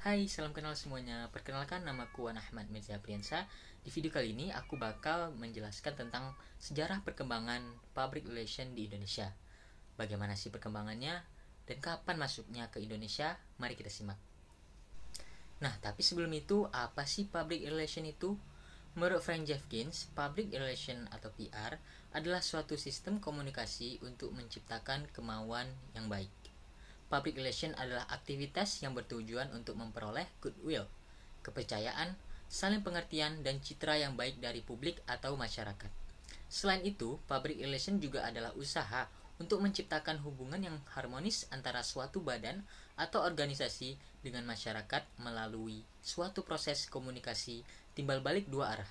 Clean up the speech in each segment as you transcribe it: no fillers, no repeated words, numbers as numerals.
Hai, salam kenal semuanya. Perkenalkan, namaku Wan Ahmad Mirza Priyansa. Di video kali ini aku bakal menjelaskan tentang sejarah perkembangan public relation di Indonesia. Bagaimana sih perkembangannya dan kapan masuknya ke Indonesia? Mari kita simak. Nah, tapi sebelum itu, apa sih public relation itu? Menurut Frank Jeffkins, public relation atau PR adalah suatu sistem komunikasi untuk menciptakan kemauan yang baik. Public relation adalah aktivitas yang bertujuan untuk memperoleh goodwill, kepercayaan, saling pengertian, dan citra yang baik dari publik atau masyarakat. Selain itu, public relation juga adalah usaha untuk menciptakan hubungan yang harmonis antara suatu badan atau organisasi dengan masyarakat melalui suatu proses komunikasi timbal balik dua arah.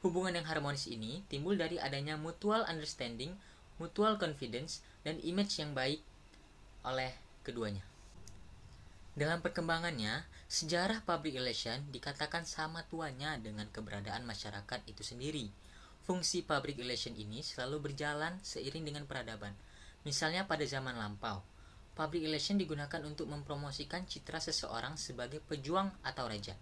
Hubungan yang harmonis ini timbul dari adanya mutual understanding, mutual confidence, dan image yang baik oleh keduanya. Dalam perkembangannya, sejarah public relation dikatakan sama tuanya dengan keberadaan masyarakat itu sendiri. Fungsi public relation ini selalu berjalan seiring dengan peradaban. Misalnya pada zaman lampau, public relation digunakan untuk mempromosikan citra seseorang sebagai pejuang atau raja.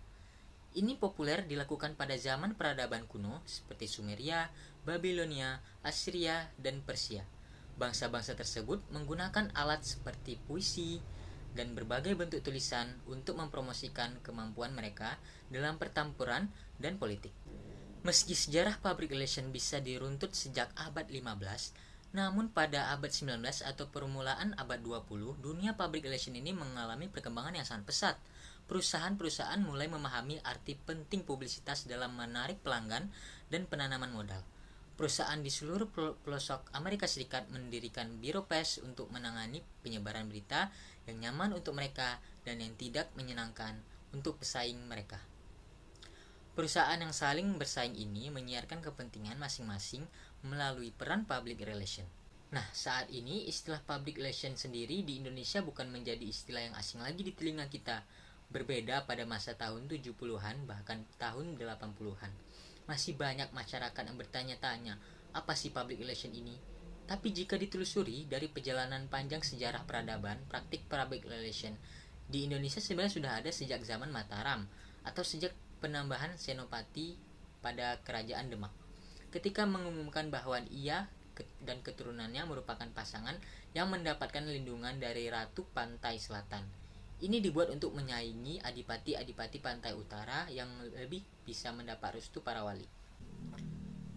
Ini populer dilakukan pada zaman peradaban kuno seperti Sumeria, Babilonia, Assyria, dan Persia. Bangsa-bangsa tersebut menggunakan alat seperti puisi dan berbagai bentuk tulisan untuk mempromosikan kemampuan mereka dalam pertempuran dan politik. Meski sejarah public relation bisa diruntut sejak abad 15, namun pada abad 19 atau permulaan abad 20, dunia public relation ini mengalami perkembangan yang sangat pesat. Perusahaan-perusahaan mulai memahami arti penting publisitas dalam menarik pelanggan dan penanaman modal. Perusahaan di seluruh pelosok Amerika Serikat mendirikan biro pers untuk menangani penyebaran berita yang nyaman untuk mereka dan yang tidak menyenangkan untuk pesaing mereka. Perusahaan yang saling bersaing ini menyiarkan kepentingan masing-masing melalui peran public relation. Nah, saat ini istilah public relation sendiri di Indonesia bukan menjadi istilah yang asing lagi di telinga kita. Berbeda pada masa tahun 70-an bahkan tahun 80-an. Masih banyak masyarakat yang bertanya-tanya, apa sih public relation ini? Tapi jika ditelusuri dari perjalanan panjang sejarah peradaban, praktik public relation di Indonesia sebenarnya sudah ada sejak zaman Mataram atau sejak penambahan Senopati pada Kerajaan Demak. Ketika mengumumkan bahwa ia dan keturunannya merupakan pasangan yang mendapatkan lindungan dari Ratu Pantai Selatan. Ini dibuat untuk menyaingi adipati-adipati pantai utara yang lebih bisa mendapat restu para wali.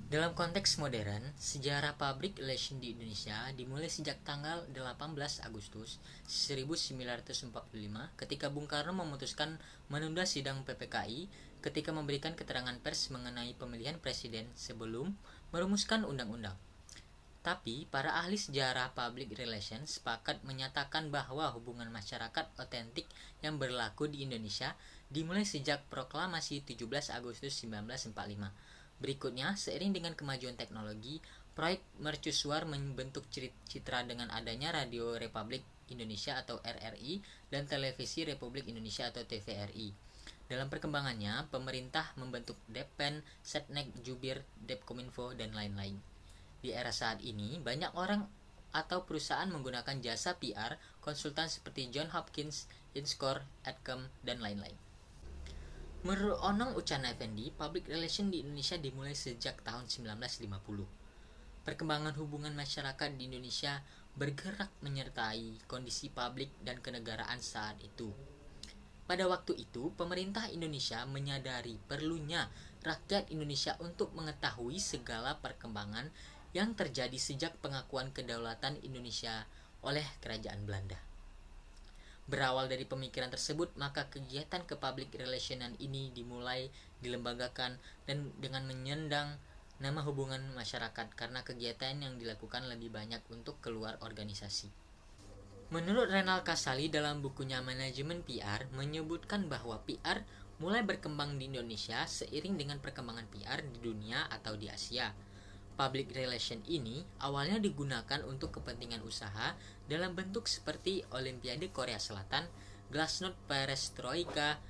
Dalam konteks modern, sejarah public relation di Indonesia dimulai sejak tanggal 18 Agustus 1945 ketika Bung Karno memutuskan menunda sidang PPKI ketika memberikan keterangan pers mengenai pemilihan presiden sebelum merumuskan undang-undang. Tapi, para ahli sejarah public relations sepakat menyatakan bahwa hubungan masyarakat otentik yang berlaku di Indonesia dimulai sejak proklamasi 17 Agustus 1945. Berikutnya, seiring dengan kemajuan teknologi, proyek mercusuar membentuk citra dengan adanya Radio Republik Indonesia atau RRI dan Televisi Republik Indonesia atau TVRI. Dalam perkembangannya, pemerintah membentuk Depen, Setnek, Jubir, Depkominfo, dan lain-lain. Di era saat ini, banyak orang atau perusahaan menggunakan jasa PR konsultan seperti John Hopkins, Inscore, Adcom, dan lain-lain. Menurut Onong Uchana Effendi, public relation di Indonesia dimulai sejak tahun 1950. Perkembangan hubungan masyarakat di Indonesia bergerak menyertai kondisi publik dan kenegaraan saat itu. Pada waktu itu, pemerintah Indonesia menyadari perlunya rakyat Indonesia untuk mengetahui segala perkembangan yang terjadi sejak pengakuan kedaulatan Indonesia oleh Kerajaan Belanda. Berawal dari pemikiran tersebut, maka kegiatan ke-public relationan ini dimulai dilembagakan dan dengan menyandang nama hubungan masyarakat karena kegiatan yang dilakukan lebih banyak untuk keluar organisasi. Menurut Renal Kasali dalam bukunya Manajemen PR menyebutkan bahwa PR mulai berkembang di Indonesia seiring dengan perkembangan PR di dunia atau di Asia. Public relation ini awalnya digunakan untuk kepentingan usaha dalam bentuk seperti Olimpiade Korea Selatan, Glasnost Perestroika,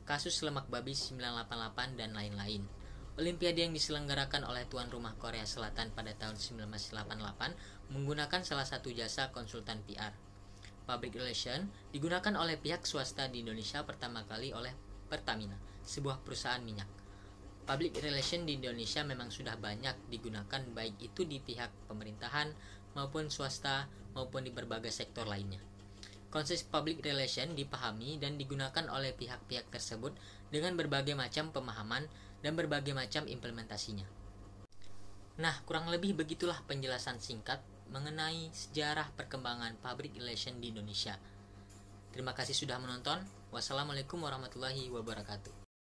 kasus lemak babi 988, dan lain-lain. Olimpiade yang diselenggarakan oleh tuan rumah Korea Selatan pada tahun 1988 menggunakan salah satu jasa konsultan PR. Public relation digunakan oleh pihak swasta di Indonesia pertama kali oleh Pertamina, sebuah perusahaan minyak. Public relation di Indonesia memang sudah banyak digunakan baik itu di pihak pemerintahan maupun swasta maupun di berbagai sektor lainnya. Konsep public relation dipahami dan digunakan oleh pihak-pihak tersebut dengan berbagai macam pemahaman dan berbagai macam implementasinya. Nah, kurang lebih begitulah penjelasan singkat mengenai sejarah perkembangan public relation di Indonesia. Terima kasih sudah menonton. Wassalamualaikum warahmatullahi wabarakatuh.